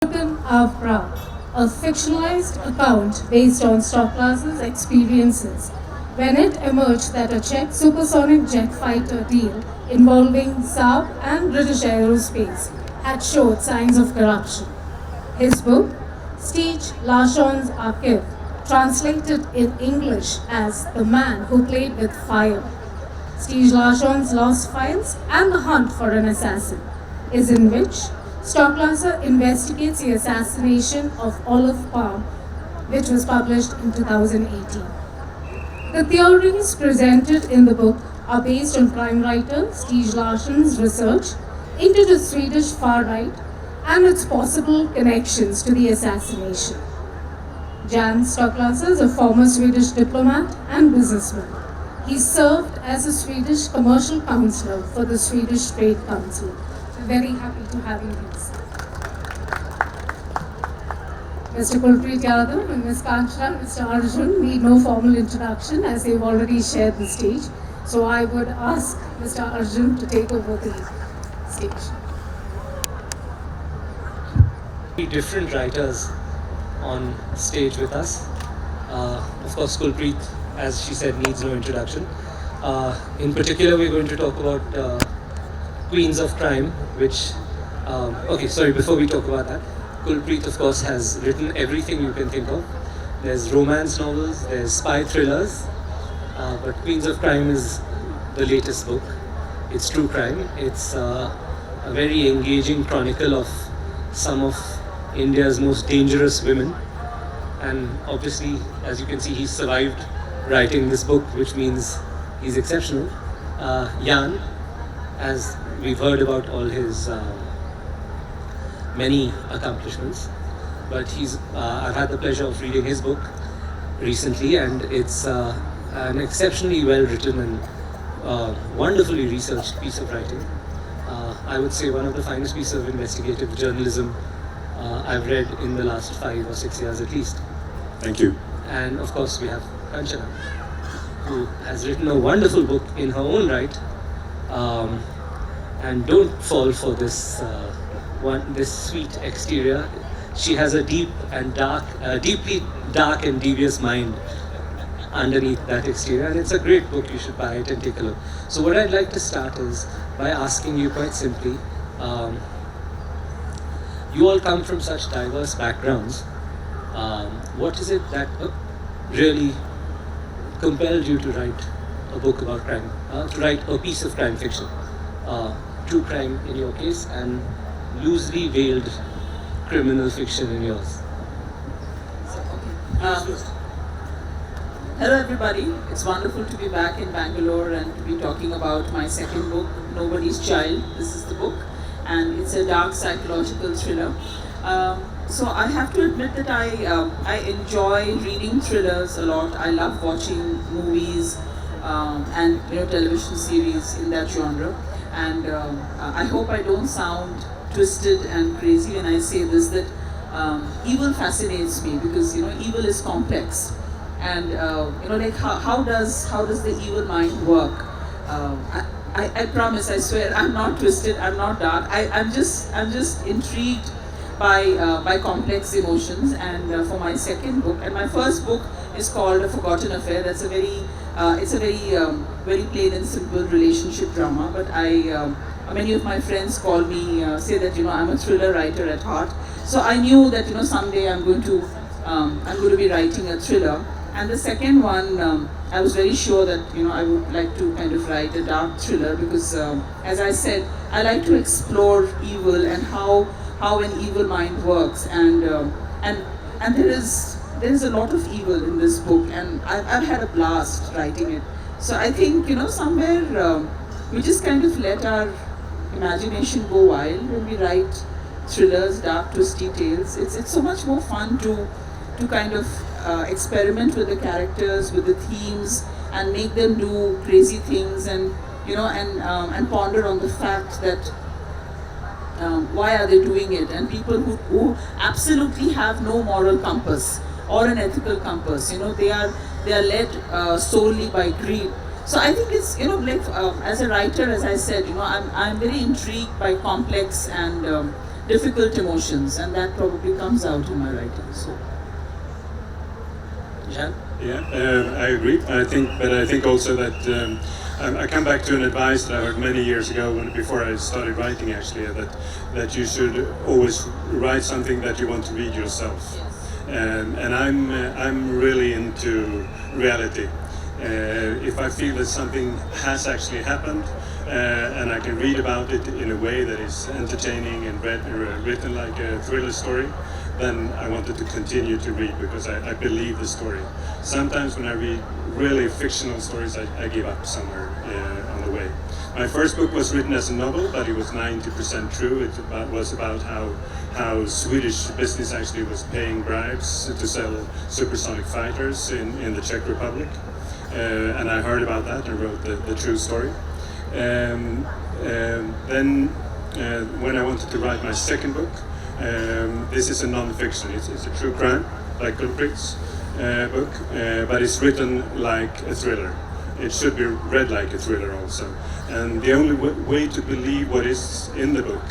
Avra, a fictionalized account based on Stocklassa's experiences when it emerged that a Czech supersonic jet fighter deal involving Saab and British Aerospace had showed signs of corruption. His book, Steve Larsson's Archive, translated in English as The Man Who Played with Fire, Steve Larsson's Lost Files and The Hunt for an Assassin, is in which Stocklassa investigates the assassination of Olof Palme, which was published in 2018. The theories presented in the book are based on crime writer Steve Larsson's research into the Swedish far right and its possible connections to the assassination. Jan Stocklassa is a former Swedish diplomat and businessman. He served as a Swedish commercial counselor for the Swedish Trade Council. We're very happy to have you here. Mr. Kulpreet Yadav and Ms. Kanchana, Mr. Arjun need no formal introduction as they've already shared the stage. So I would ask Mr. Arjun to take over the stage. Different writers on stage with us. Of course, Kulpreet, as she said, needs no introduction. In particular, we're going to talk about Queens of Crime, which, before we talk about that, Kulpreet, of course, has written everything you can think of. There's romance novels, there's spy thrillers, but Queens of Crime is the latest book. It's true crime. It's a very engaging chronicle of some of India's most dangerous women. And obviously, as you can see, he's survived writing this book, which means he's exceptional. Jan, as we've heard about all his many accomplishments, but I've had the pleasure of reading his book recently, and it's an exceptionally well written and wonderfully researched piece of writing. I would say one of the finest pieces of investigative journalism I've read in the last 5 or 6 years at least. Thank you. And of course we have Kanchana, who has written a wonderful book in her own right. And don't fall for this sweet exterior. She has a deeply dark and devious mind underneath that exterior, and it's a great book. You should buy it and take a look. So what I'd like to start is by asking you quite simply, you all come from such diverse backgrounds. What is it that really compelled you to write a book about crime, to write a piece of crime fiction? True crime in your case, and loosely veiled criminal fiction in yours. Hello everybody, it's wonderful to be back in Bangalore and to be talking about my second book, Nobody's Child. This is the book, and it's a dark psychological thriller. So I have to admit that I enjoy reading thrillers a lot. I love watching movies and television series in that genre. And I hope I don't sound twisted and crazy when I say this, that evil fascinates me, because evil is complex, and like how does the evil mind work? I promise, I swear, I'm not twisted, I'm not dark. I'm just intrigued by complex emotions. And for my second book, and my first book is called A Forgotten Affair. That's it's a very plain and simple relationship drama. But many of my friends call me, say that I'm a thriller writer at heart. So I knew that someday I'm going to be writing a thriller. And the second one, I was very sure that I would like to kind of write a dark thriller, because as I said, I like to explore evil and how an evil mind works. And there is a lot of evil in this book, and I've had a blast writing it. So I think somewhere we just kind of let our imagination go wild when we write thrillers, dark, twisty tales. It's so much more fun to kind of experiment with the characters, with the themes, and make them do crazy things, and and ponder on the fact that why are they doing it, and people who absolutely have no moral compass or an ethical compass. They are led solely by greed. So I think it's as a writer, as I said, I'm very intrigued by complex and difficult emotions, and that probably comes out in my writing. So, Jan? Yeah, I agree. I think also that I come back to an advice that I heard many years ago before I started writing. Actually, that you should always write something that you want to read yourself. And I'm really into reality. If I feel that something has actually happened, and I can read about it in a way that is entertaining and written like a thriller story, then I wanted to continue to read because I believe the story. Sometimes when I read really fictional stories, I give up somewhere on the way. My first book was written as a novel, but it was 90% true. It was about how Swedish business actually was paying bribes to sell supersonic fighters in the Czech Republic. And I heard about that and wrote the true story. Then when I wanted to write my second book, this is a non-fiction. It's a true crime, like Kulpreet's book, but it's written like a thriller. It should be read like a thriller also. And the only way to believe what is in the book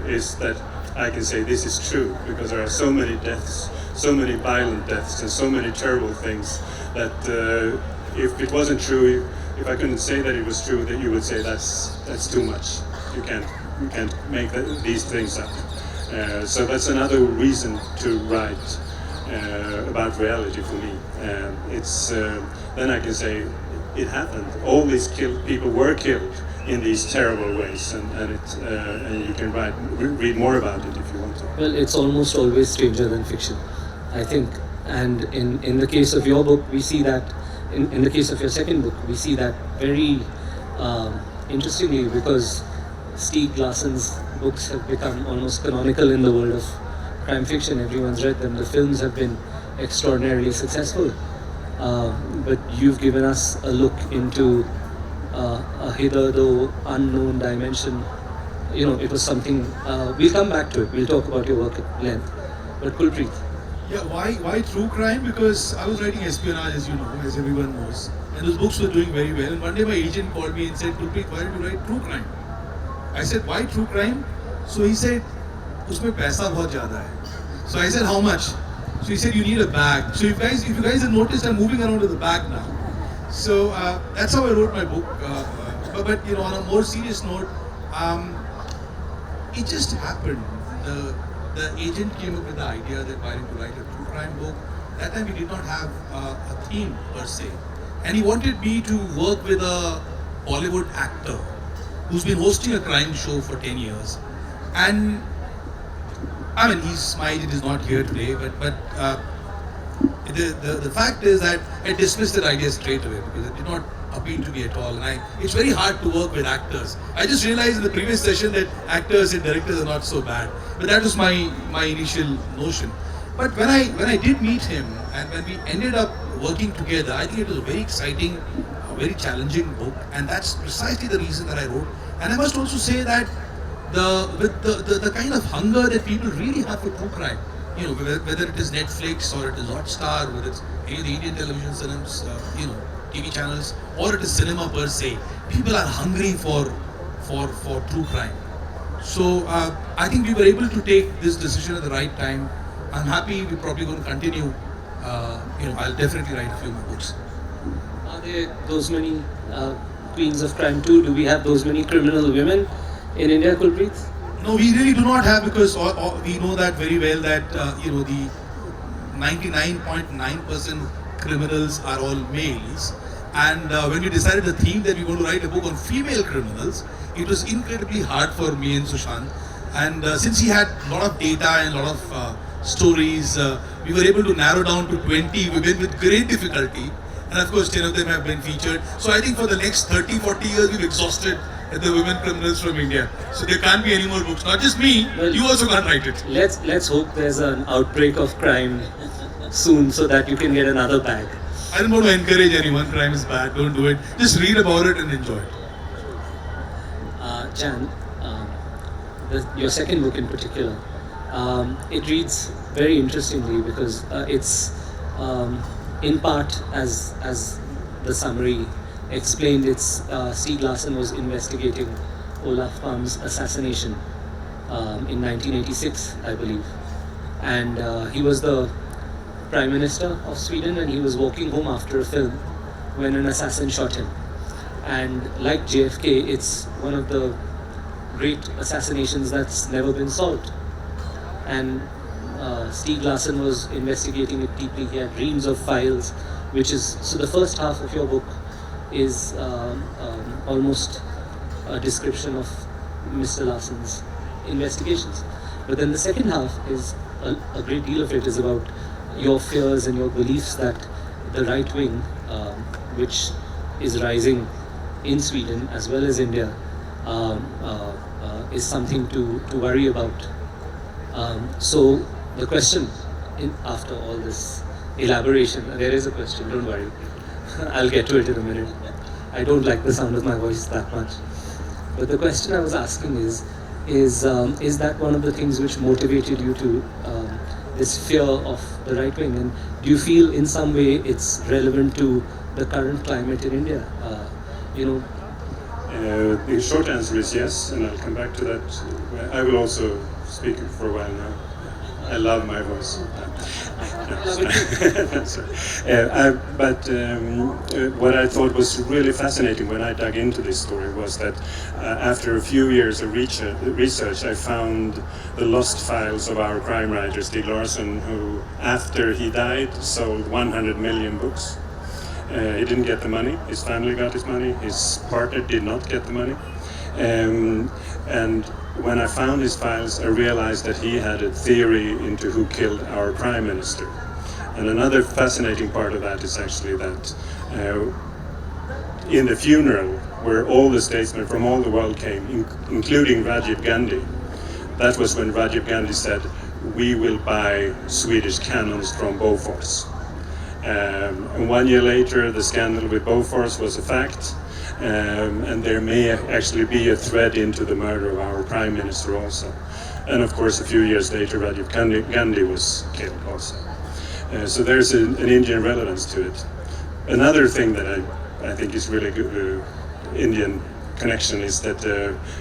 is that I can say this is true, because there are so many deaths, so many violent deaths, and so many terrible things that if it wasn't true, if I couldn't say that it was true, then you would say that's too much. You can't make these things up. So that's another reason to write about reality for me. Then I can say it happened. All these people were killed in these terrible ways, and you can read more about it if you want to. Well, it's almost always stranger than fiction, I think. And in the case of your book, we see that. In the case of your second book, we see that very interestingly, because Stieg Larsson's books have become almost canonical in the world of crime fiction. Everyone's read them. The films have been extraordinarily successful. But you've given us a look into a hitherto unknown dimension. You know, it was something. We'll come back to it. We'll talk about your work at length. But Kulpreet. Yeah, why true crime? Because I was writing espionage, as you know, as everyone knows, and those books were doing very well. And one day my agent called me and said, "Kulpreet, why did you write true crime?" I said, "Why true crime?" So he said, "Usme paisa bahut zyada hai." So I said, "How much?" So he said, "You need a bag." So if you guys have noticed, I'm moving around with a bag now. So that's how I wrote my book. But you know, on a more serious note, it just happened. The agent came up with the idea that why to write a true crime book. That time we did not have a theme per se, and he wanted me to work with a Bollywood actor who's been hosting a crime show for 10 years. And I mean, he smiled, it is not here today, but the fact is that I dismissed that idea straight away because it did not appeal to me at all. And it's very hard to work with actors. I just realized in the previous session that actors and directors are not so bad. But that was my initial notion. But when I did meet him and when we ended up working together, I think it was a very exciting, very challenging book, and that's precisely the reason that I wrote. And I must also say that the kind of hunger that people really have for true crime, you know, whether it is Netflix or it is Hotstar, whether it's any of the Indian television channels, you know, TV channels, or it is cinema per se, people are hungry for true crime. So I think we were able to take this decision at the right time. I'm happy we're probably going to continue. You know, I'll definitely write a few more books. Are there those many queens of crime too? Do we have those many criminal women in India, Kulpreet? No, we really do not have, because we know that very well that you know, the 99.9% criminals are all males. And when we decided the theme that we're going to write a book on female criminals, it was incredibly hard for me and Sushant. And since he had a lot of data and a lot of stories, we were able to narrow down to 20 women with great difficulty. And of course, 10 of them have been featured. So I think for the next 30, 40 years, we've exhausted the women criminals from India. So there can't be any more books. Not just me, well, you also can't write it. Let's hope there's an outbreak of crime soon so that you can get another bag. I don't want to encourage anyone. Crime is bad. Don't do it. Just read about it and enjoy it. Jan, your second book in particular, it reads very interestingly because it's in part, as the summary explained, it's Stieg Larsson was investigating Olaf Palme's assassination, in 1986, I believe. And he was the Prime Minister of Sweden, and he was walking home after a film when an assassin shot him. And like JFK, it's one of the great assassinations that's never been solved. And Stieg Larsson was investigating it deeply. He had reams of files, which is so. The first half of your book is almost a description of Mr. Larsson's investigations, but then the second half is a great deal of it is about your fears and your beliefs that the right wing, which is rising in Sweden as well as India, is something to worry about. So the question, after all this elaboration, there is a question, don't worry. I'll get to it in a minute. I don't like the sound of my voice that much. But the question I was asking is that one of the things which motivated you to this fear of the right wing? And do you feel in some way it's relevant to the current climate in India? The short answer is yes, and I'll come back to that. I will also speak for a while now. I love my voice. But what I thought was really fascinating when I dug into this story was that after a few years of research, I found the lost files of our crime writer Stieg Larsson, who, after he died, sold 100 million books. He didn't get the money. His family got his money. His partner did not get the money. And when I found his files, I realized that he had a theory into who killed our prime minister. And another fascinating part of that is actually that in the funeral, where all the statesmen from all the world came, including Rajiv Gandhi, that was when Rajiv Gandhi said, "We will buy Swedish cannons from Bofors." And 1 year later, the scandal with Bofors was a fact. And there may actually be a thread into the murder of our prime minister also. And of course, a few years later, Rajiv Gandhi was killed also. So there's an Indian relevance to it. Another thing that I think is really good Indian connection is that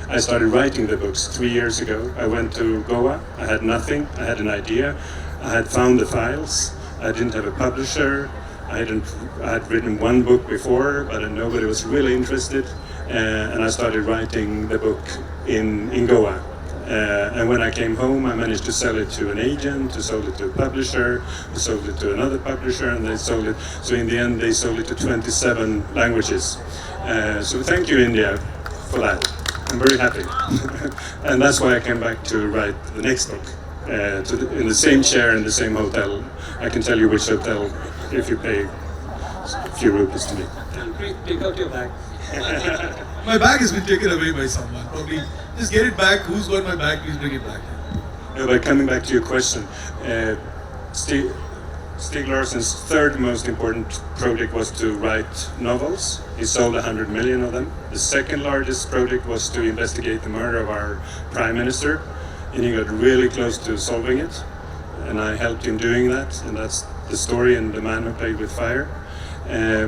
I started writing the books 3 years ago. I went to Goa. I had nothing. I had an idea. I had found the files. I didn't have a publisher. I had written one book before, but nobody was really interested, and I started writing the book in Goa. And when I came home, I managed to sell it to an agent, who sold it to a publisher, who sold it to another publisher, and they sold it. So in the end, they sold it to 27 languages. So thank you, India, for that. I'm very happy. And that's why I came back to write the next book. In the same chair in the same hotel. I can tell you which hotel if you pay a few rupees to me. Kulpreet, take out your bag. My bag has been taken away by someone. Probably just get it back. Who's got my bag? Please bring it back. No, but coming back to your question, Stieg Larsson's third most important project was to write novels. He sold 100 million of them. The second largest project was to investigate the murder of our prime minister, and he got really close to solving it. And I helped him doing that, and that's the story and The Man Who Played with Fire.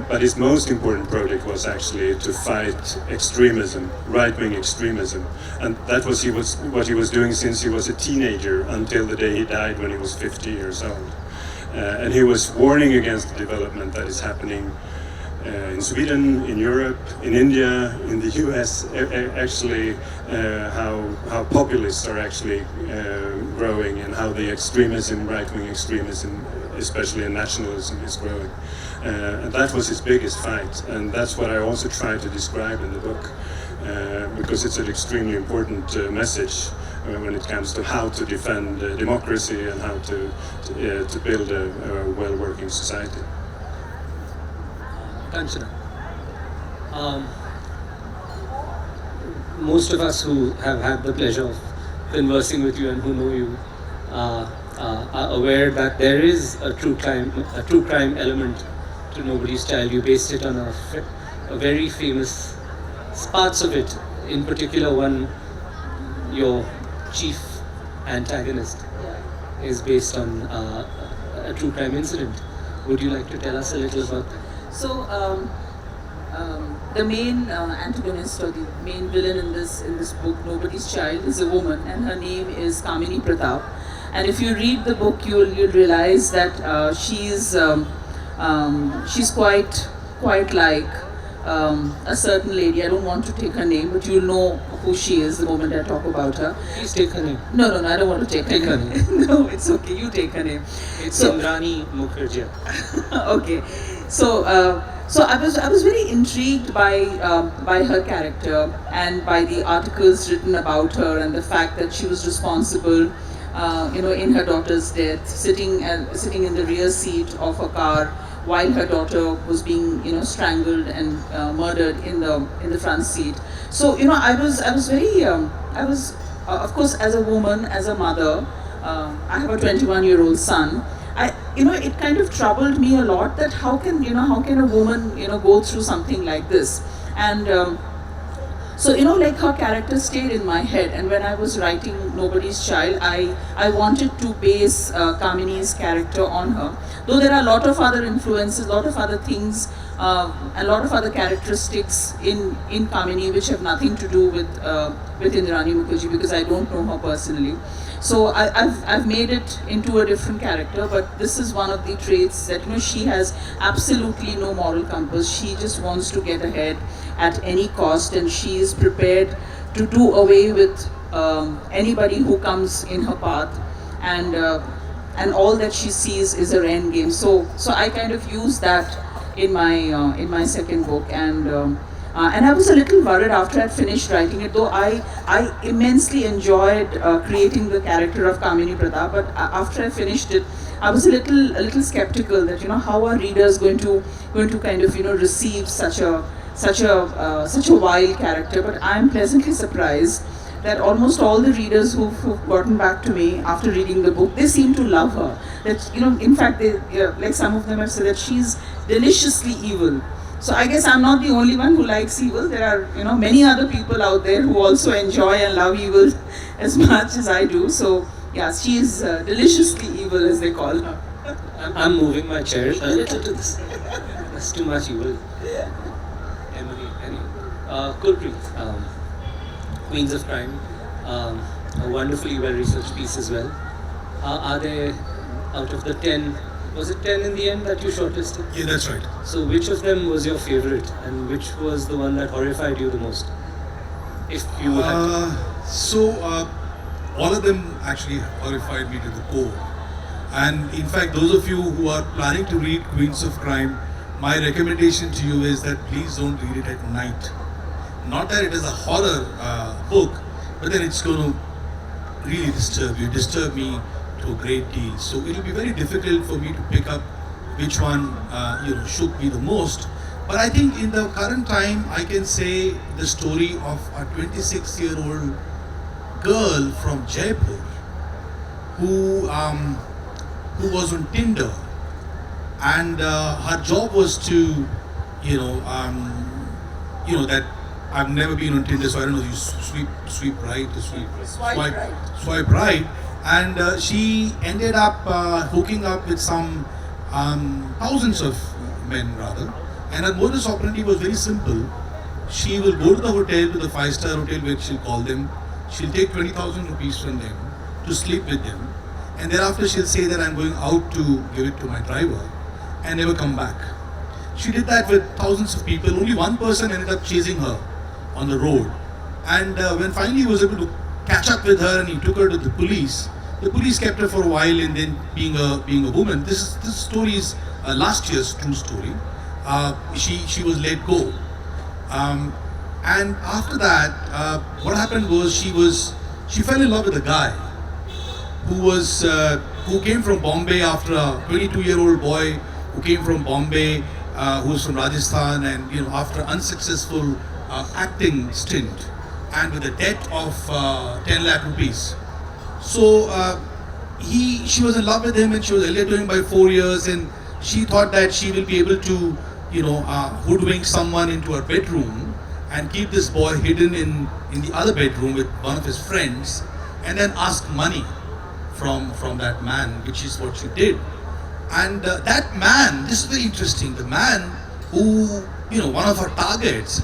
But his most important project was actually to fight extremism, right-wing extremism. And that was what he was doing since he was a teenager until the day he died when he was 50 years old. And he was warning against the development that is happening in Sweden, in Europe, in India, in the US, actually how populists are actually growing, and how the extremism, right-wing extremism, especially in nationalism, is growing. And that was his biggest fight, and that's what I also try to describe in the book, because it's an extremely important message when it comes to how to defend democracy and how to build a well-working society. Kanchana. Most of us who have had the pleasure of conversing with you and who know you are aware that there is a true crime element to Nobody's Child. You based it on a very famous parts of it, in particular one, your chief antagonist is based on a true crime incident. Would you like to tell us a little about that? So the main antagonist or the main villain in this book, Nobody's Child, is a woman, and her name is Kamini Pratap. And if you read the book, you'll realize that she's quite like a certain lady. I don't want to take her name, but you'll know who she is the moment I talk about her. Please take her name. No, I don't want to take Take her her name. No, it's okay. You take her name. It's Indrani Mukherjee. Okay, so I was very intrigued by her character and by the articles written about her and the fact that she was responsible, in her daughter's death, sitting in the rear seat of a car while her daughter was being strangled and murdered in the front seat. So I was very of course, as a woman, as a mother, I have a 21-year-old son. It kind of troubled me a lot that how can a woman go through something like this. And so like her character stayed in my head, and when I was writing Nobody's Child, I wanted to base Kamini's character on her. Though there are a lot of other influences, a lot of other things, a lot of other characteristics in Kamini which have nothing to do with Indrani Mukherjee, because I don't know her personally. So I've made it into a different character, but this is one of the traits that she has absolutely no moral compass. She just wants to get ahead at any cost, and she is prepared to do away with anybody who comes in her path, and all that she sees is her end game. So I kind of use that in my second book, and I was a little worried after I finished writing it, though I immensely enjoyed creating the character of Kamini Pratap. But after I finished it, I was a little skeptical that how are readers going to kind of receive such a wild character. But I am pleasantly surprised that almost all the readers who've gotten back to me after reading the book, they seem to love her. That in fact, they like some of them have said that she's deliciously evil. So I guess I'm not the only one who likes evil. There are many other people out there who also enjoy and love evil as much as I do. So yeah, she is deliciously evil, as they call her. I'm moving my chair a little to this. That's too much evil. Emily, anyway. Kulpreet, Queens of Crime, a wonderfully well-researched piece as well. Are there, out of the 10, was it 10 in the end that you shortlisted? Yeah, that's right. So which of them was your favorite, and which was the one that horrified you the most? If you had to. All of them actually horrified me to the core. And in fact, those of you who are planning to read Queens of Crime, my recommendation to you is that please don't read it at night. Not that it is a horror book, but then it's going to really disturb me to a great deal. So it will be very difficult for me to pick up which one shook me the most. But I think in the current time, I can say the story of a 26-year-old girl from Jaipur who was on Tinder, and her job was to that I've never been on Tinder, so I don't know, you sweep right or swipe right, and she ended up hooking up with some thousands of men rather, and her modus operandi was very simple. She will go to the hotel, to the 5-star hotel where she'll call them, she'll take 20,000 rupees from them to sleep with them, and thereafter she'll say that I'm going out to give it to my driver and never come back. She did that with thousands of people. Only one person ended up chasing her on the road, and when finally he was able to catch up with her and he took her to the police kept her for a while, and then being a woman, this story is last year's true story. She was let go, and after that, what happened was she fell in love with a guy who came from Bombay, after a 22-year-old boy who came from Bombay, who was from Rajasthan, and after unsuccessful acting stint and with a debt of 10 lakh rupees. So she was in love with him, and she was elder to him by 4 years, and she thought that she will be able to hoodwink someone into her bedroom and keep this boy hidden in the other bedroom with one of his friends, and then ask money from that man, which is what she did. And that man, this is very interesting, the man who one of our targets,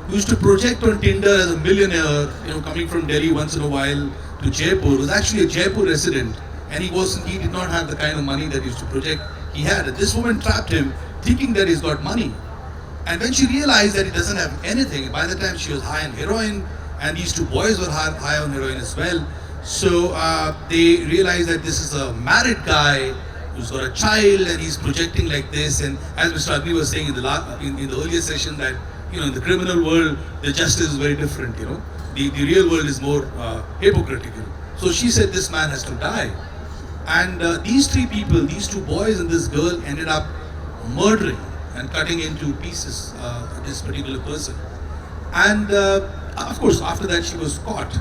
who used to project on Tinder as a millionaire, coming from Delhi once in a while to Jaipur, was actually a Jaipur resident, and he did not have the kind of money that he used to project he had. And this woman trapped him, thinking that he's got money. And when she realized that he doesn't have anything, by the time she was high on heroin, and these two boys were high on heroin as well, so they realized that this is a married guy who's got a child and he's projecting like this. And as Mr. Agni was saying in the earlier session, that in the criminal world, the justice is very different. The real world is more hypocritical. So she said this man has to die. And these three people, these two boys and this girl, ended up murdering and cutting into pieces this particular person. And of course, after that, she was caught.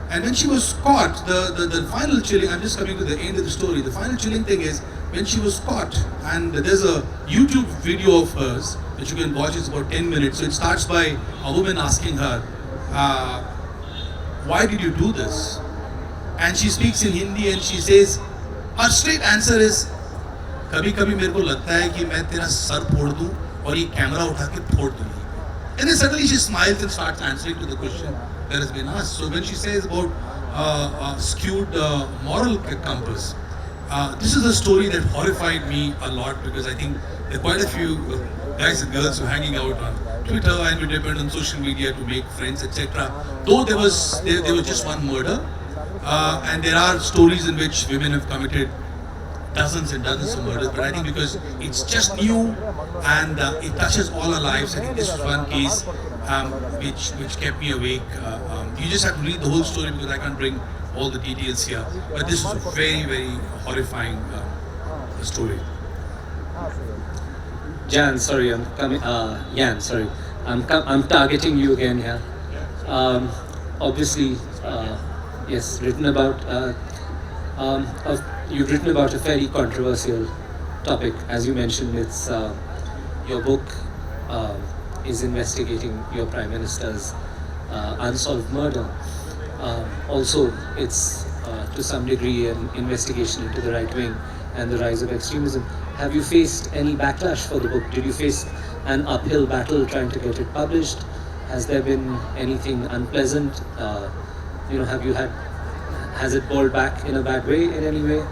And when she was caught, the final chilling, I'm just coming to the end of the story, the final chilling thing is when she was caught, and there's a YouTube video of hers that you can watch, it's about 10 minutes. So it starts by a woman asking her, why did you do this? And she speaks in Hindi and she says, her straight answer is, कभी कभी मेरे को लगता है कि मैं तेरा sir फोड़ दूं और ये कैमरा उठा के फोड़ दूंगी. And then suddenly she smiles and starts answering to the question that has been asked. So when she says about skewed moral compass, this is a story that horrified me a lot, because I think there are quite a few guys and girls who are hanging out on Twitter and who depend on social media to make friends, etc. Though there was just one murder, and there are stories in which women have committed dozens and dozens of murders, but I think because it's just new and it touches all our lives, I think this was one case which kept me awake. You just have to read the whole story because I can't bring all the details here, but this was a very, very horrifying story. Jan, sorry, I'm coming. Jan, sorry, I'm targeting you again here. Obviously, yes, written about. You've written about a very controversial topic, as you mentioned. It's your book is investigating your Prime Minister's unsolved murder. Also, it's to some degree an investigation into the right wing and the rise of extremism. Have you faced any backlash for the book? Did you face an uphill battle trying to get it published? Has there been anything unpleasant? Has it balled back in a bad way in any way?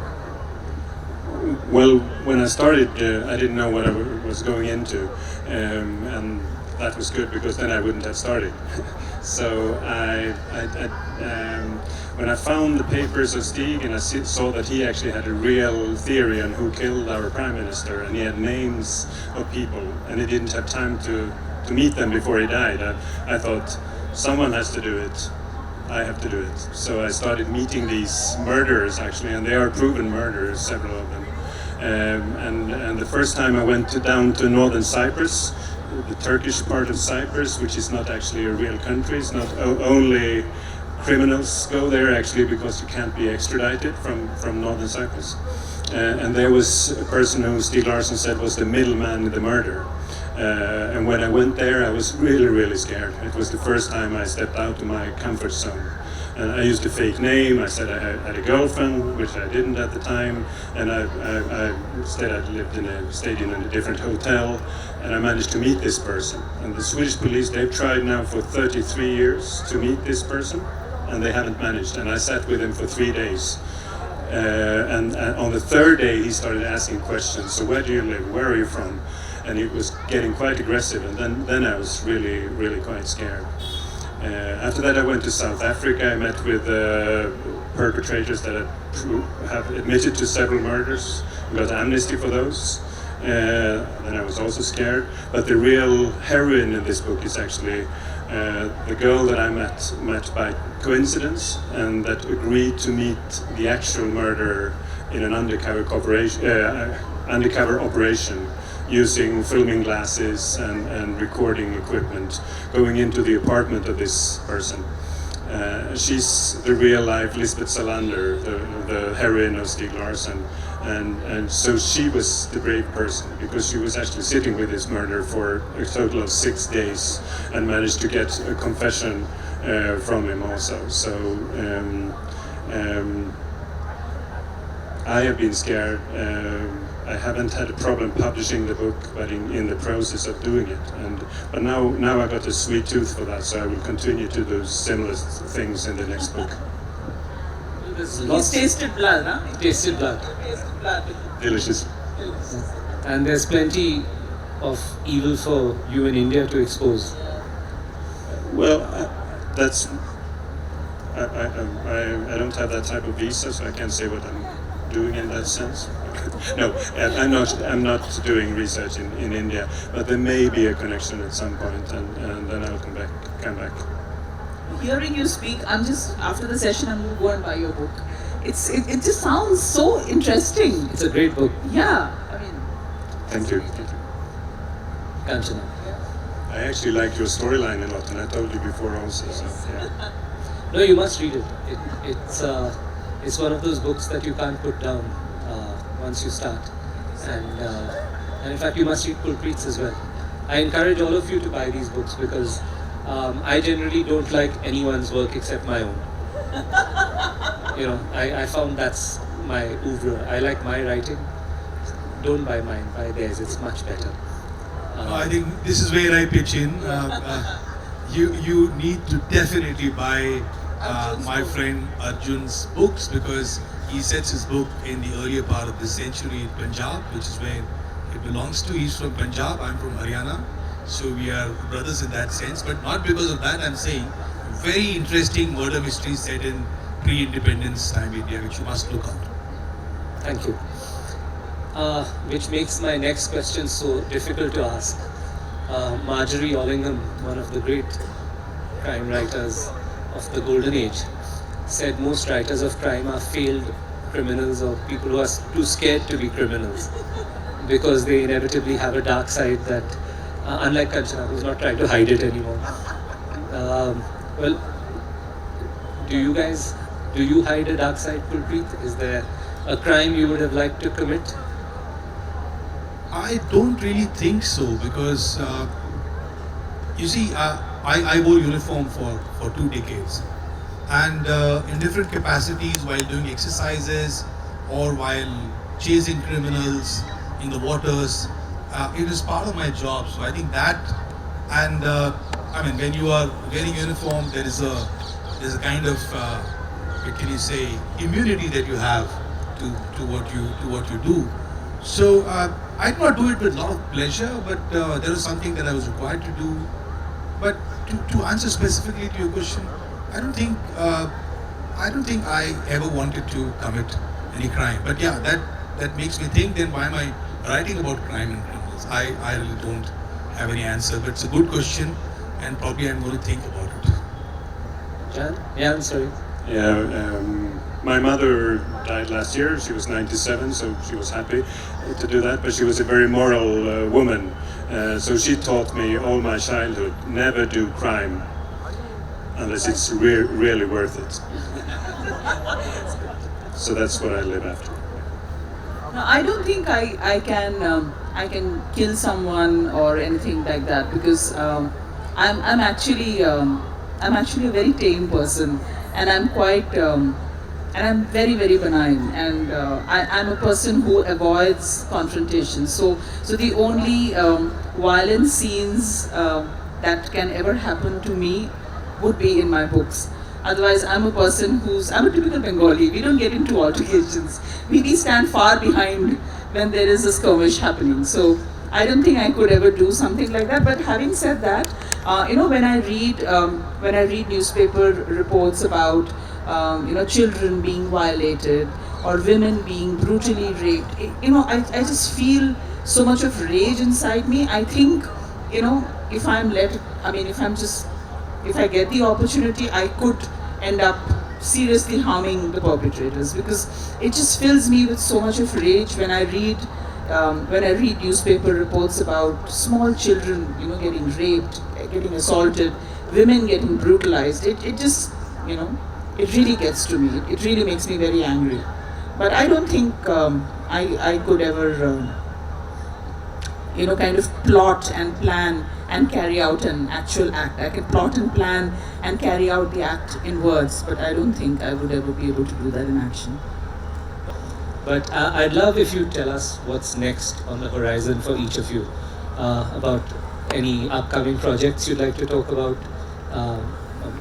Well, when I started, I didn't know what I was going into, and that was good because then I wouldn't have started. So when I found the papers of Stig and I saw that he actually had a real theory on who killed our Prime Minister, and he had names of people, and he didn't have time to meet them before he died, I thought, someone has to do it. I have to do it. So I started meeting these murderers actually, and they are proven murderers, several of them. And the first time I went down to northern Cyprus, the Turkish part of Cyprus, which is not actually a real country. It's not only criminals go there actually because you can't be extradited from northern Cyprus. And there was a person who Stieg Larsson said was the middleman in the murder. And when I went there, I was really, really scared. It was the first time I stepped out of my comfort zone. And I used a fake name. I said I had a girlfriend, which I didn't at the time. And I stayed in a different hotel. And I managed to meet this person. And the Swedish police, they've tried now for 33 years to meet this person. And they haven't managed. And I sat with him for 3 days. And on the third day, he started asking questions. So where do you live? Where are you from? And he was getting quite aggressive, and then I was really, really quite scared. After that I went to South Africa. I met with perpetrators that have admitted to several murders. We got amnesty for those. Then I was also scared. But the real heroine in this book is actually the girl that I met by coincidence, and that agreed to meet the actual murderer in an undercover operation, using filming glasses and recording equipment, going into the apartment of this person. She's the real life Lisbeth Salander, the heroine of Stieg Larsson. And so she was the brave person, because she was actually sitting with this murderer for a total of 6 days and managed to get a confession from him also. So I have been scared. I haven't had a problem publishing the book, but in the process of doing it. But now I got a sweet tooth for that, so I will continue to do similar things in the next book. He's tasted blood, huh? Tasted blood. Tasted blood. Delicious. And there's plenty of evil for you in India to expose. Well, that's. I don't have that type of visa, so I can't say what I'm doing in that sense. No, I'm not doing research in India, but there may be a connection at some point, and then I'll come back. Hearing you speak, after the session, I'm going to go and buy your book. It just sounds so interesting. It's a great book. Yeah, I mean. Thank you. Kanchana. I actually like your storyline a lot, and I told you before also. So, yeah. No, you must read it. It's one of those books that you can't put down once you start. And in fact, you must read Kulpreet's as well. I encourage all of you to buy these books because I generally don't like anyone's work except my own. I found that's my oeuvre. I like my writing. Don't buy mine, buy theirs. It's much better. I think this is where I pitch in. You need to definitely buy my friend Arjun's books because he sets his book in the earlier part of this century in Punjab, which is where it belongs to. He's from Punjab, I'm from Haryana. So we are brothers in that sense, but not because of that. I'm saying very interesting murder mystery set in pre-independence time India, which you must look out. Thank you. Which makes my next question so difficult to ask. Marjorie Ollingham, one of the great crime writers of the golden age, said most writers of crime are failed criminals or people who are too scared to be criminals because they inevitably have a dark side that, unlike Kanchana, who's not trying to hide it anymore. Well, do you hide a dark side, Kulpreet? Is there a crime you would have liked to commit? I don't really think so because you see, I wore uniform for 2 decades, and in different capacities while doing exercises or while chasing criminals in the waters, it is part of my job. So I think that, and I mean, when you are wearing uniform, there's a kind of what can you say, immunity that you have to what you do. So I do not do it with a lot of pleasure, but there was something that I was required to do. But to answer specifically to your question, I don't think I ever wanted to commit any crime. But yeah, that makes me think. Then why am I writing about crime and criminals? I really don't have any answer. But it's a good question, and probably I'm going to think about it. Jan? Yeah, I'm sorry. Yeah, my mother died last year. She was 97, so she was happy to do that. But she was a very moral woman, so she taught me all my childhood: never do crime unless it's really worth it. So that's what I live after. No, I don't think I can kill someone or anything like that because I'm actually a very tame person, and I'm quite and I'm very, very benign, and I'm a person who avoids confrontation. So the only violent scenes that can ever happen to me would be in my books. Otherwise, I'm a typical Bengali. We don't get into altercations. We stand far behind when there is a skirmish happening. So I don't think I could ever do something like that. But having said that, when I read newspaper reports about children being violated or women being brutally raped, I just feel so much of rage inside me. I think, if I get the opportunity, I could end up seriously harming the perpetrators, because it just fills me with so much of rage when I read newspaper reports about small children, getting raped, getting assaulted, women getting brutalized. It just, it really gets to me. It really makes me very angry. But I don't think I could ever, kind of plot and plan and carry out an actual act. I can plot and plan and carry out the act in words, but I don't think I would ever be able to do that in action. But I'd love if you tell us what's next on the horizon for each of you, about any upcoming projects you'd like to talk about.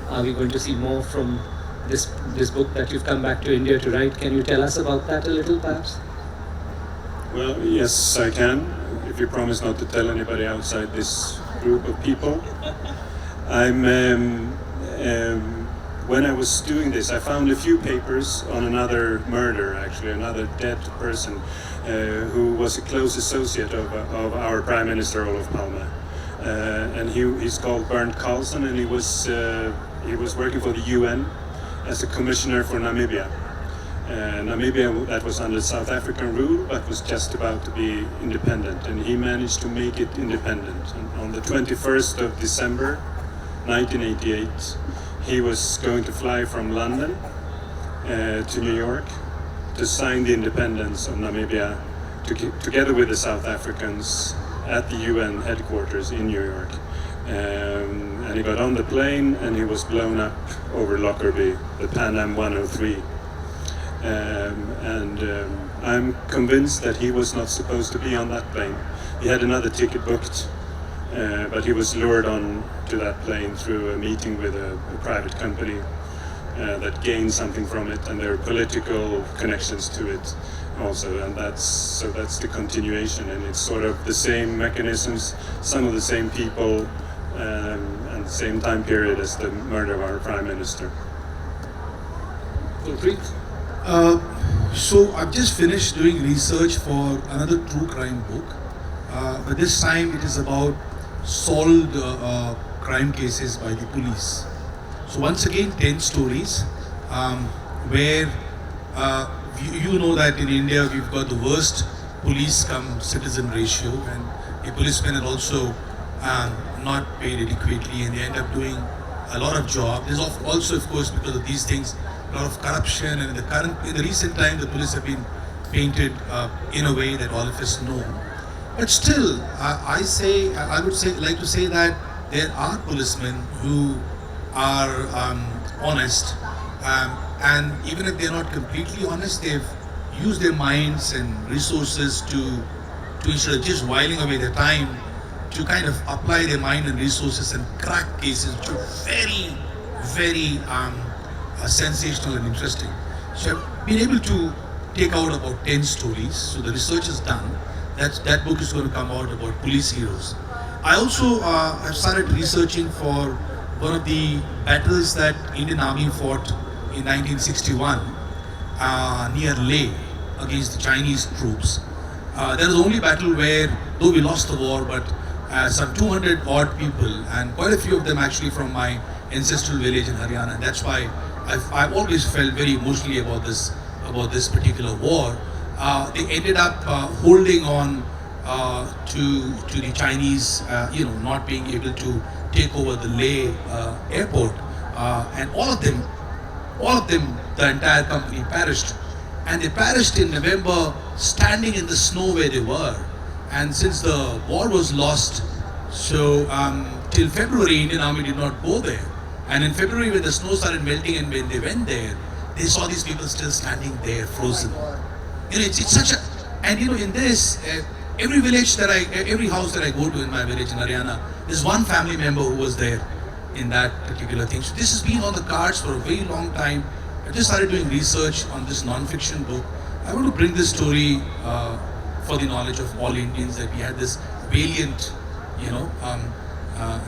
Are we going to see more from this book that you've come back to India to write? Can you tell us about that a little, perhaps? Well, yes, I can, if you promise not to tell anybody outside this group of people. When I was doing this, I found a few papers on another murder, actually, another dead person who was a close associate of our Prime Minister, Olof Palme. And he's called Bernd Carlson, and he was working for the UN as a commissioner for Namibia. Namibia, that was under South African rule, but was just about to be independent, and he managed to make it independent. And on the 21st of December 1988, he was going to fly from London to New York to sign the independence of Namibia together with the South Africans at the UN headquarters in New York. And he got on the plane and he was blown up over Lockerbie, the Pan Am 103. I'm convinced that he was not supposed to be on that plane. He had another ticket booked, but he was lured on to that plane through a meeting with a private company that gained something from it, and there are political connections to it also, and that's the continuation, and it's sort of the same mechanisms, some of the same people, and the same time period as the murder of our Prime Minister. Kulpreet? So I've just finished doing research for another true crime book, but this time it is about solved crime cases by the police. So once again, 10 stories where you know that in India we've got the worst police come citizen ratio, and the policemen are also not paid adequately, and they end up doing a lot of job. There's also, of course, because of these things, a lot of corruption, and in the recent time the police have been painted in a way that all of us know. But still, I would like to say that there are policemen who are honest, and even if they're not completely honest, they've used their minds and resources to instead of just whiling away their time, to kind of apply their mind and resources and crack cases which are very, very sensational and interesting. So I've been able to take out about 10 stories. So the research is done. That book is going to come out about police heroes. I also have started researching for one of the battles that Indian Army fought in 1961 near Leh against the Chinese troops. That was the only battle where, though we lost the war, but some 200 odd people, and quite a few of them actually from my ancestral village in Haryana. And that's why I've always felt very emotionally about this particular war. They ended up holding on to the Chinese, not being able to take over the Leh airport, and all of them, the entire company perished, and they perished in November, standing in the snow where they were. And since the war was lost, so till February, Indian Army did not go there. And in February, when the snow started melting and when they went there, they saw these people still standing there, frozen. It's such a, and in this, every house that I go to in my village in Haryana, there's one family member who was there in that particular thing. So this has been on the cards for a very long time. I just started doing research on this non-fiction book. I want to bring this story for the knowledge of all Indians, that we had this valiant,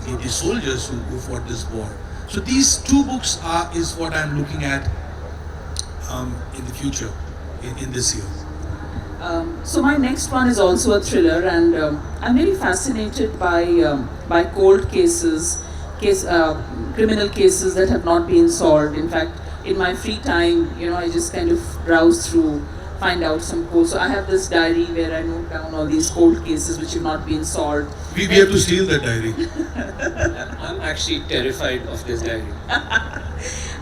the soldiers who fought this war. So these two books is what I'm looking at in the future, in this year. So my next one is also a thriller, and I'm very fascinated by cold cases, criminal cases that have not been solved. In fact, in my free time, I just kind of browse through, find out some cold. So I have this diary where I note down all these cold cases which have not been solved. We have to steal that diary. I'm actually terrified of this diary.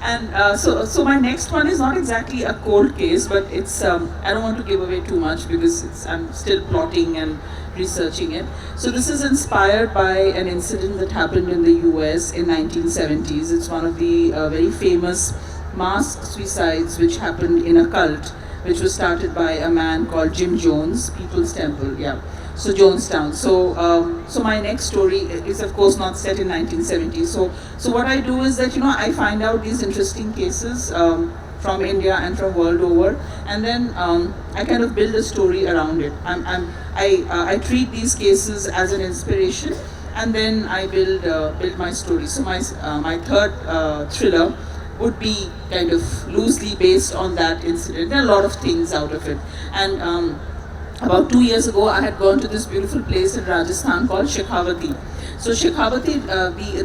And so my next one is not exactly a cold case, but it's I don't want to give away too much because I'm still plotting and researching it. So this is inspired by an incident that happened in the US in 1970s. It's one of the very famous mass suicides which happened in a cult which was started by a man called Jim Jones, People's Temple, yeah. So Jonestown. So my next story is of course not set in 1970. So what I do is that I find out these interesting cases from India and from world over, and then I kind of build a story around it. I treat these cases as an inspiration, and then I build my story. So my third thriller would be kind of loosely based on that incident. There are a lot of things out of it, and about 2 years ago, I had gone to this beautiful place in Rajasthan called Shekhawati. So Shekhawati,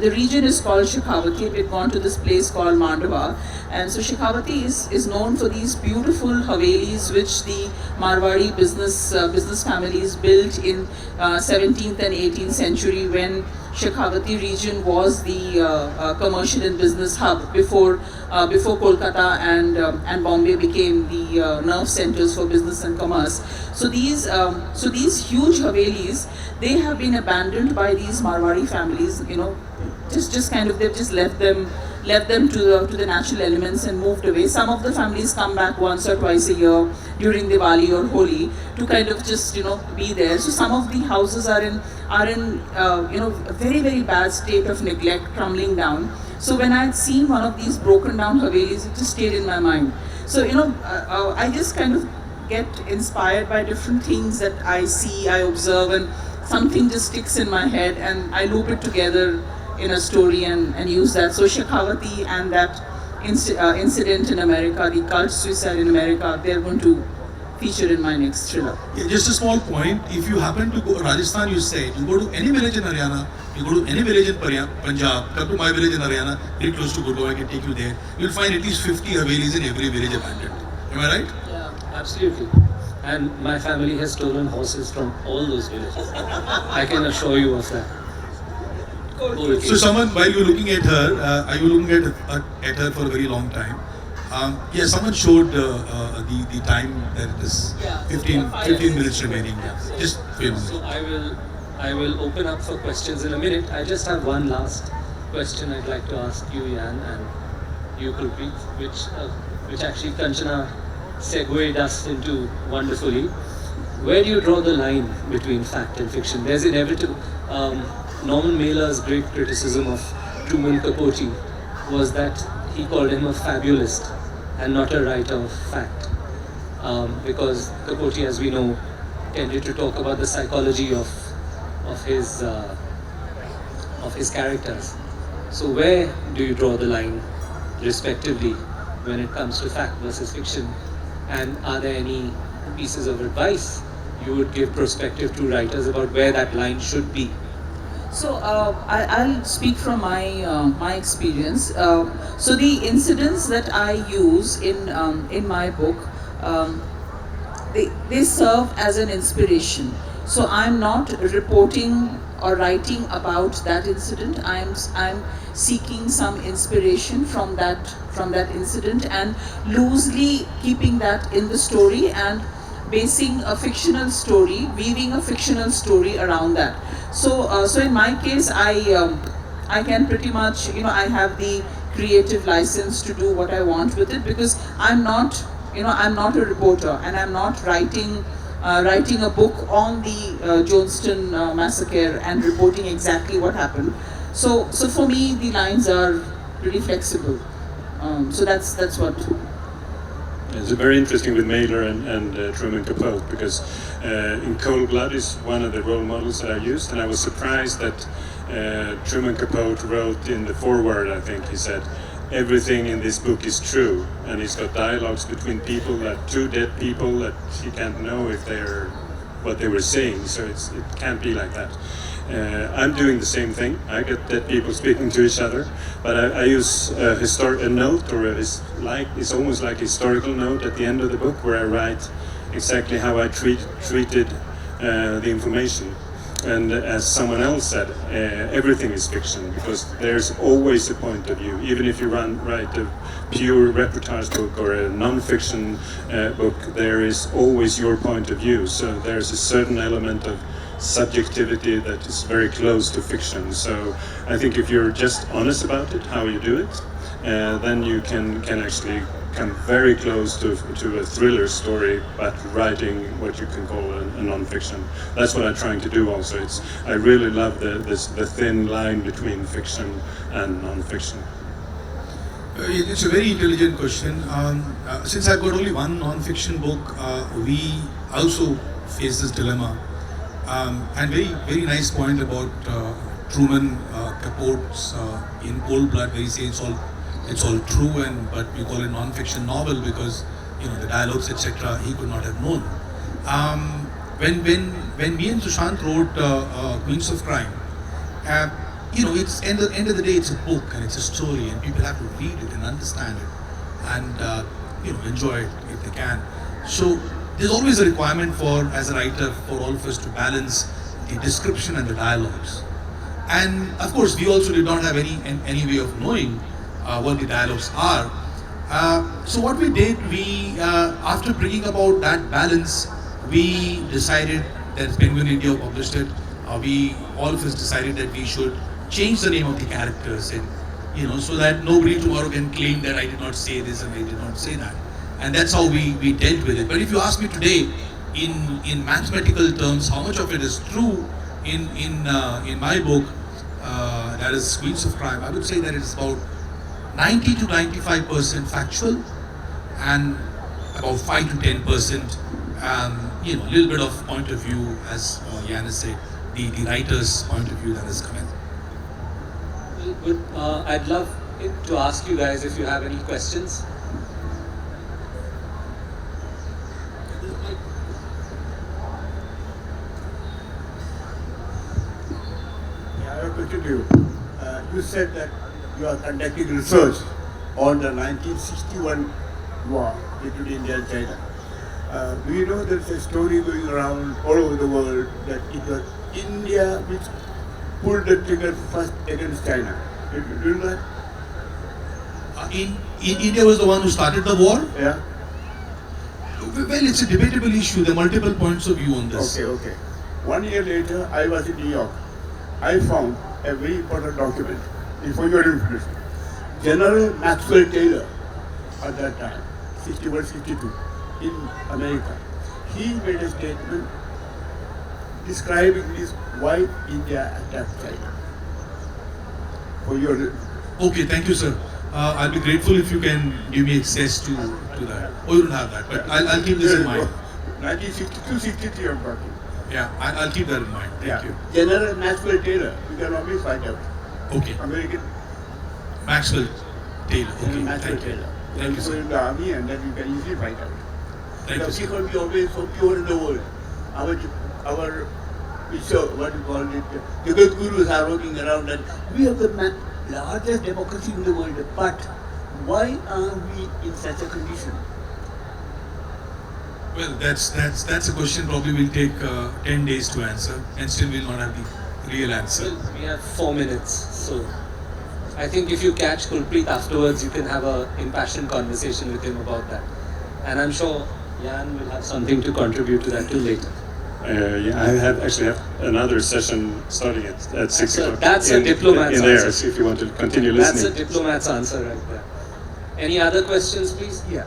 the region is called Shekhawati. We had gone to this place called Mandava, and so Shekhawati is known for these beautiful havelis which the Marwari business families built in 17th and 18th century, when Shekhawati region was the commercial and business hub before Kolkata and Bombay became the nerve centers for business and commerce. So these huge havelis, they have been abandoned by these Marwari families. Just kind of, they've just left them to the natural elements and moved away. Some of the families come back once or twice a year during Diwali or Holi to kind of just be there. So some of the houses are in a very, very bad state of neglect, crumbling down. So when I had seen one of these broken down havelis, it just stayed in my mind. So I just kind of get inspired by different things that I see, I observe, and something just sticks in my head, and I loop it together in a story and use that. So Shekhawati and that incident in America, the cult suicide in America, they're going to feature in my next thriller. Yeah, just a small point. If you happen to go Rajasthan, you say you go to any village in Haryana, you go to any village in Punjab, come to my village in Haryana, very close to Gurgaon, I can take you there. You'll find at least 50 havelis in every village abandoned. Am I right? Yeah, absolutely. And my family has stolen horses from all those villages. I can assure you of that. So someone, while you're looking at her, are you looking at her for a very long time? Yeah, someone showed the time that it is 15 minutes remaining. Just for a So minute. I will open up for questions in a minute. I just have one last question I'd like to ask you, Jan, and you, Kulpreet, which actually Kanchana segued us into wonderfully. Where do you draw the line between fact and fiction? There's inevitable. Norman Mailer's great criticism of Truman Capote was that he called him a fabulist and not a writer of fact, because Capote, as we know, tended to talk about the psychology of his characters. So where do you draw the line, respectively, when it comes to fact versus fiction? And are there any pieces of advice you would give prospective to writers about where that line should be? So I'll speak from my experience. So the incidents that I use in my book, they serve as an inspiration. So I'm not reporting or writing about that incident. I'm seeking some inspiration from that incident and loosely keeping that in the story and basing a fictional story, weaving a fictional story around that. So in my case, I can pretty much, I have the creative license to do what I want with it, because I'm not a reporter, and I'm not writing a book on the Jonestown massacre and reporting exactly what happened. So for me, the lines are pretty flexible. So that's what. It's very interesting with Mailer and Truman Capote, because in Cold Blood is one of the role models that I used, and I was surprised that Truman Capote wrote in the foreword, I think he said, everything in this book is true, and he's got dialogues between people, that two dead people that he can't know if they're what they were saying, so it can't be like that. I'm doing the same thing. I get dead people speaking to each other, but I use a note, or it's almost like a historical note at the end of the book, where I write exactly how I treated the information. And as someone else said, everything is fiction, because there's always a point of view. Even if you write a pure reportage book or a non-fiction book, there is always your point of view. So there's a certain element of subjectivity that is very close to fiction. So I think if you're just honest about it, how you do it, then you can actually come very close to a thriller story, but writing what you can call a non-fiction. That's what I'm trying to do also. I really love the thin line between fiction and non-fiction. It's a very intelligent question. Since I've got only one non-fiction book, we also face this dilemma. And very nice point about Truman Capote's In Cold Blood, where he says it's all true, but we call it non-fiction novel because the dialogues, etc. he could not have known. When me and Sushant wrote Queens of Crime, it's end of the day, it's a book and it's a story, and people have to read it and understand it and enjoy it if they can. So there's always a requirement for, as a writer, for all of us to balance the description and the dialogues. And of course, we also did not have any way of knowing what the dialogues are. So what we did, after bringing about that balance, we decided that Penguin India published it. All of us decided that we should change the name of the characters, and so that nobody tomorrow can claim that I did not say this and I did not say that. And that's how we dealt with it. But if you ask me today, in mathematical terms, how much of it is true in my book, that is Queens of Crime, I would say that it's about 90 to 95% factual, and about 5 to 10%, a little bit of point of view, as Jan has said, the writer's point of view that has come in. Good. I'd love to ask you guys if you have any questions. Yeah, I have a question to you. You said that you are conducting research on the 1961 war between India and China. Do you know there's a story going around all over the world that it was India which pulled the trigger first against China? Do you know that? India was the one who started the war? Yeah. Well, it's a debatable issue. There are multiple points of view on this. Okay. 1 year later, I was in New York. I found a very important document, for your information. General Maxwell Taylor, at that time, 61, 62, in America, he made a statement describing this, why India attacked China. For your... Okay, thank you, sir. I'll be grateful if you can give me access to that. Oh, you don't have that, but I'll keep this in mind. 1962, 63, I'm talking. Yeah, I'll keep that in mind. Thank you. General Maxwell Taylor, you can always find out. Okay. American Maxwell Taylor. Okay, Maxwell thank you. Taylor. Thank you, So sir. in the army, and then you can easily find out. Thank you, sir. Because we always so pure in the world. Our what you call it, the good gurus are walking around and we have the largest democracy in the world, but why are we in such a condition? Well, that's a question probably will take 10 days to answer, and still we'll not have the real answer. Well, we have 4 minutes, so I think if you catch Kulpreet afterwards, you can have an impassioned conversation with him about that. And I'm sure Jan will have something to contribute to that too later. I actually have another session starting at 6 o'clock. That's a diplomat's in there, answer. if you want to continue listening. That's a diplomat's answer right there. Any other questions, please? Yeah,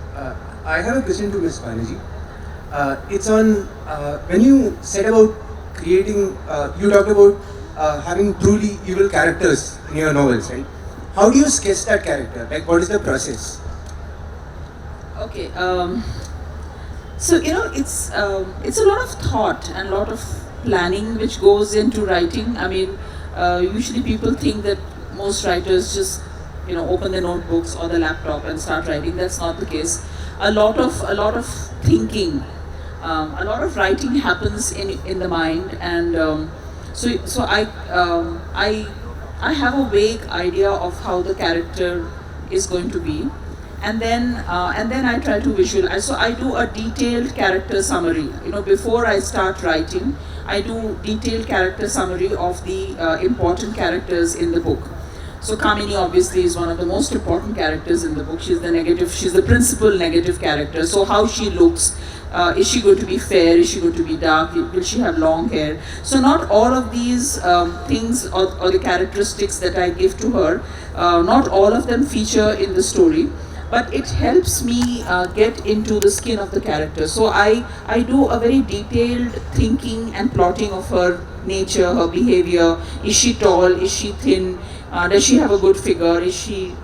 I have a question to Ms. Banerjee. It's on when you said about creating, you talked about having truly evil characters in your novels, right? How do you sketch that character? Like, what is the process? Okay. So it's a lot of thought and a lot of planning which goes into writing. I mean, usually people think that most writers just open their notebooks or the laptop and start writing. That's not the case. A lot of thinking, a lot of writing happens in the mind, and so I have a vague idea of how the character is going to be. And then I try to visualize. So I do a detailed character summary. Before I start writing, I do detailed character summary of the important characters in the book. So Kamini obviously is one of the most important characters in the book. She's the principal negative character. So how she looks, is she going to be fair? Is she going to be dark? Will she have long hair? So not all of these things or the characteristics that I give to her, not all of them feature in the story. but it helps me get into the skin of the character. So I do a very detailed thinking and plotting of her nature, her behavior. Is she tall? Is she thin? Does she have a good figure?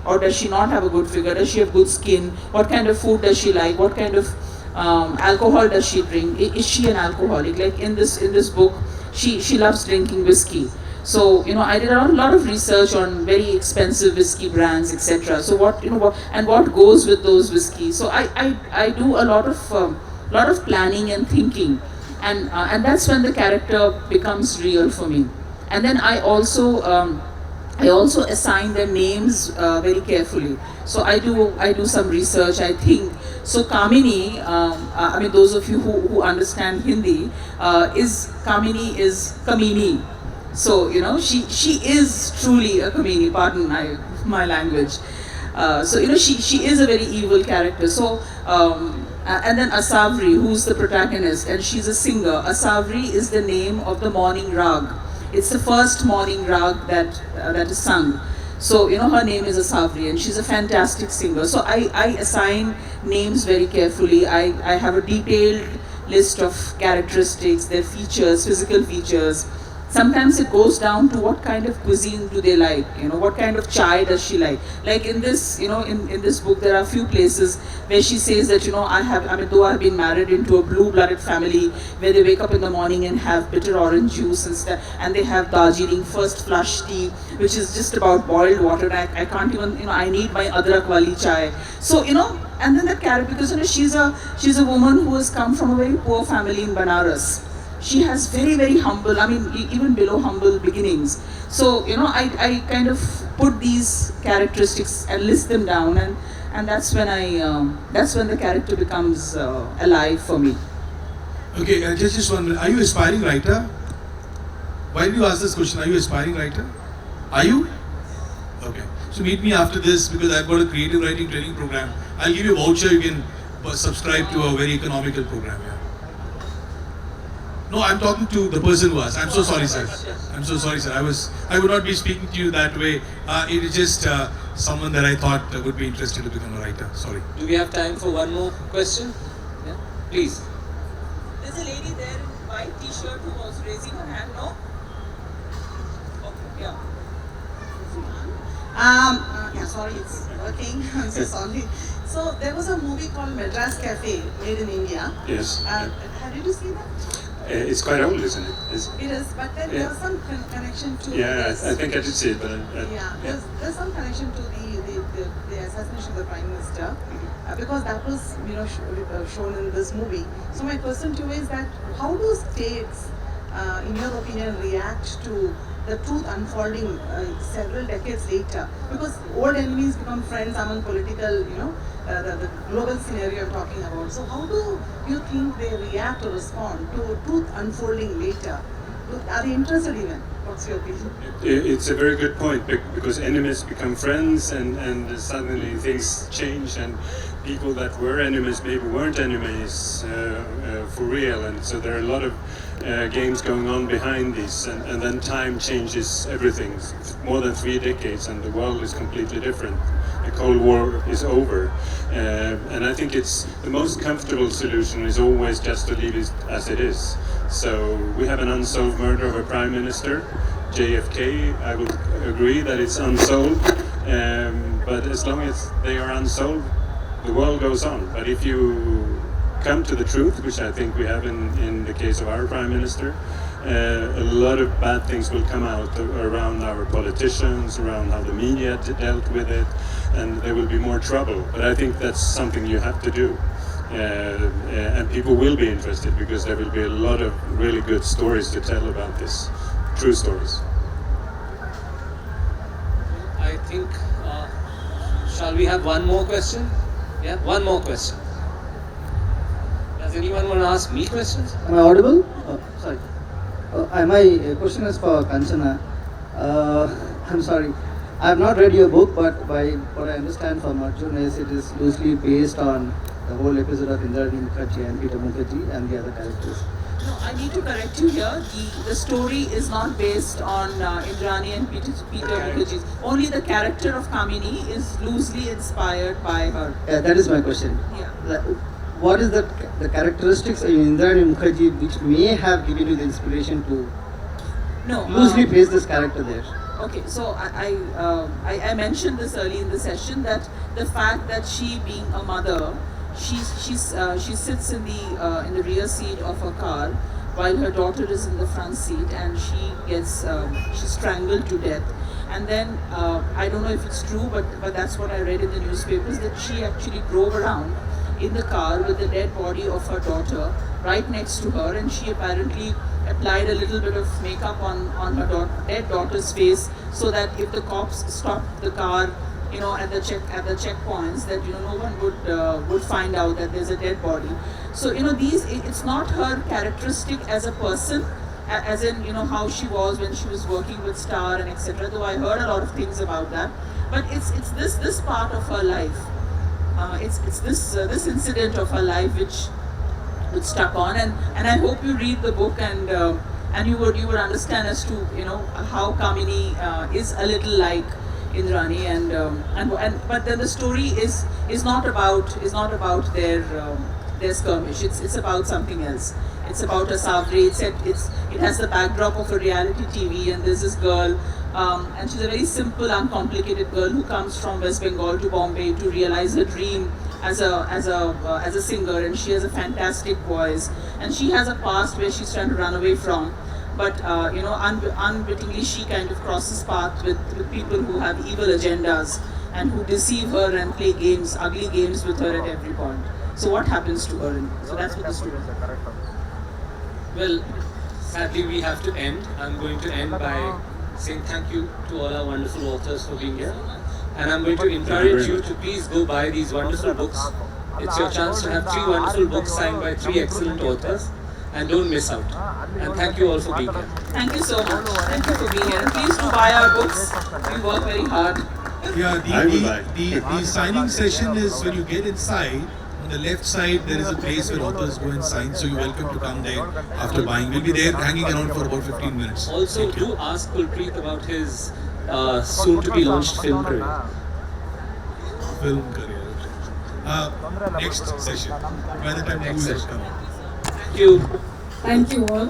Or does she not have a good figure? Does she have good skin? What kind of food does she like? What kind of alcohol does she drink? Is she an alcoholic? Like in this book, she loves drinking whiskey. So I did a lot of research on very expensive whiskey brands, etc. So what goes with those whiskeys. So I do a lot of planning and thinking, and that's when the character becomes real for me. And then I also assign their names very carefully. So I do some research. I think so. Kamini, I mean, those of you who understand Hindi, Kamini is Kamini. So she is truly a Kamini. Pardon my language. So she is a very evil character. So and then Asavri, who's the protagonist, and she's a singer. Asavri is the name of the morning rag. It's the first morning rag that is sung. So her name is Asavri, and she's a fantastic singer. So I assign names very carefully. I have a detailed list of characteristics, their features, physical features. Sometimes it goes down to what kind of cuisine do they like, what kind of chai does she like. Like in this, in this book, there are a few places where she says that, though I've been married into a blue-blooded family where they wake up in the morning and have bitter orange juice and stuff, and they have Darjeeling first flush tea, which is just about boiled water. And I can't even, I need my adrak wali chai. So, and then the character, because, she's a woman who has come from a very poor family in Banaras. She has very, very humble, even below humble beginnings. So, I kind of put these characteristics and list them down, and that's when that's when the character becomes alive for me. Okay, I just wonder, are you an aspiring writer? Why do you ask this question? Are you an aspiring writer? Are you? Okay. So meet me after this, because I've got a creative writing training program. I'll give you a voucher, you can subscribe to a very economical program. Yeah. No, I'm talking to the person who asked. I'm so sorry, sir. I'm so sorry, sir. I would not be speaking to you that way. It is just someone that I thought would be interested to become a writer. Sorry. Do we have time for one more question? Yeah, please. There's a lady there in white t-shirt who was raising her hand. No? Okay, yeah. Yeah, sorry, it's working. I'm so sorry. So there was a movie called Madras Cafe, made in India. Yes. Did you see that? It's quite old, isn't it? It is, but then there's some connection to. Yeah, this. I think I did see it, but There's some connection to the assassination of the Prime Minister, because that was shown in this movie. So my question to you is that how do states, in your opinion, react to the truth unfolding several decades later? Because old enemies become friends among political, the global scenario I'm talking about. So how do you think they react or respond to truth unfolding later? Are they interested even? What's your opinion? It's a very good point, because enemies become friends, and suddenly things change, and people that were enemies maybe weren't enemies for real, and so there are a lot of games going on behind this, and then time changes everything. More than 3 decades, and the world is completely different. The Cold War is over, and I think it's the most comfortable solution is always just to leave it as it is. So we have an unsolved murder of a prime minister, JFK. I would agree that it's unsolved, but as long as they are unsolved, the world goes on. But if you come to the truth, which I think we have in the case of our prime minister, a lot of bad things will come out around our politicians, around how the media dealt with it, and there will be more trouble. But I think that's something you have to do. And people will be interested, because there will be a lot of really good stories to tell about this, true stories. I think, shall we have one more question? Yeah, one more question. Does anyone want to ask me questions? Am I audible? Sorry. My question is for Kanchana. I'm sorry. I have not read your book, but by what I understand from Arjun is it is loosely based on the whole episode of Indrani Mukherjee and Peter Mukherjee and the other characters. No, I need to correct you here. The story is not based on Indrani and Peter Mukherjee's. Only the character of Kamini is loosely inspired by her. Yeah, that is my question. Yeah. What is the characteristics of Indrani Mukherjee which may have given you the inspiration to No. loosely place this character there? Okay, so I mentioned this early in the session that the fact that she being a mother, she sits in the rear seat of her car while her daughter is in the front seat, and she gets she's strangled to death. And then I don't know if it's true, but that's what I read in the newspapers, that she actually drove around in the car with the dead body of her daughter right next to her, and she apparently applied a little bit of makeup on her dead daughter's face, so that if the cops stopped the car, at the checkpoints, that no one would find out that there's a dead body. So it's not her characteristic as a person, as in how she was when she was working with Star and etc. Though I heard a lot of things about that, but it's this part of her life. It's this incident of her life which stuck on, and I hope you read the book and you would understand as to how Kamini is a little like Indrani, but then the story is not about their skirmish. It's about something else. It's about a Savri. It has the backdrop of a reality TV, and there's this girl, and she's a very simple, uncomplicated girl who comes from West Bengal to Bombay to realize her dream as a singer, and she has a fantastic voice, and she has a past where she's trying to run away from, but unwittingly she kind of crosses paths with people who have evil agendas and who deceive her and play games, ugly games with her at every point. So what happens to her? So that's what the story is. Well, sadly we have to end. I'm going to end by saying thank you to all our wonderful authors for being here. And I'm going to encourage you to please go buy these wonderful books. It's your chance to have 3 wonderful books signed by 3 excellent authors, and don't miss out. And thank you all for being here. Thank you so much. Thank you for being here. And please do buy our books. We work very hard. Yeah, the signing session is when you get inside. On the left side, there is a place where authors go and sign, so you're welcome to come there after buying. We'll be there hanging around for about 15 minutes. Also, do ask Kulpreet about his soon-to-be launched film career. Film career. Next session. By the time Next movies session. come out. Thank you. Thank you all.